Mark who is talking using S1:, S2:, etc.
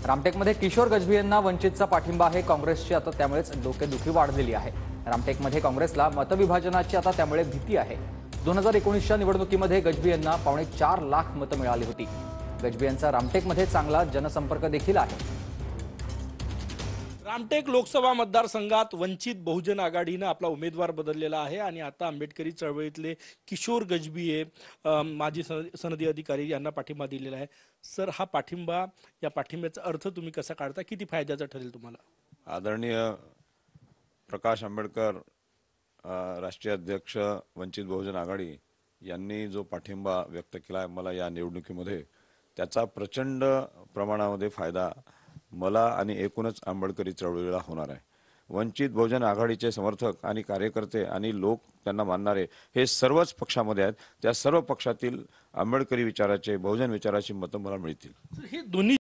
S1: रामटेकमध्ये किशोर गजभी यांना वंचितचा पाठिंबा आहे। काँग्रेसची आता त्यामुळेच डोकेदुखी वाढलेली आहे। रामटेकमध्ये काँग्रेसला मतविभाजनाची आता त्यामुळे भीती आहे। 2019च्या निवडणुकीमध्ये गजभी यांना 4.25 लाख मतं मिळाली होती। गजभी यांचा रामटेकमध्ये चांगला जनसंपर्क देखील आहे।
S2: रामटेक लोकसभा मतदारसंघात वंचित बहुजन आघाडीने आपला उमेदवार बदललेला आहे आणि आता आंबेडकरी चळवळीतले किशोर गजभी हे माजी सनदी अधिकारी यांना पाठिंबा दिलेला आहे। सर, हा पाठिंबा, या पाठिंब्याचा अर्थ तुम्ही कसा काढता, किती फायद्याचा ठरेल तुम्हाला?
S3: आदरणीय प्रकाश आंबेडकर राष्ट्रीय अध्यक्ष वंचित बहुजन आघाडी यांनी जो पाठिंबा व्यक्त केला आहे मला या निवडणुकीमध्ये, त्याचा प्रचंड प्रमाणामध्ये फायदा मला आणि एकूणच आंबेडकरी चळवळीला होणार आहे। वंचित बहुजन आघाडीचे समर्थक आणि कार्यकर्ते आणि लोक त्यांना मानणारे हे सर्वच पक्षामध्ये आहेत। त्या सर्व पक्षातील आंबेडकरी विचाराचे, बहुजन विचाराची मतं मला मिळतील।
S2: हे दोन्ही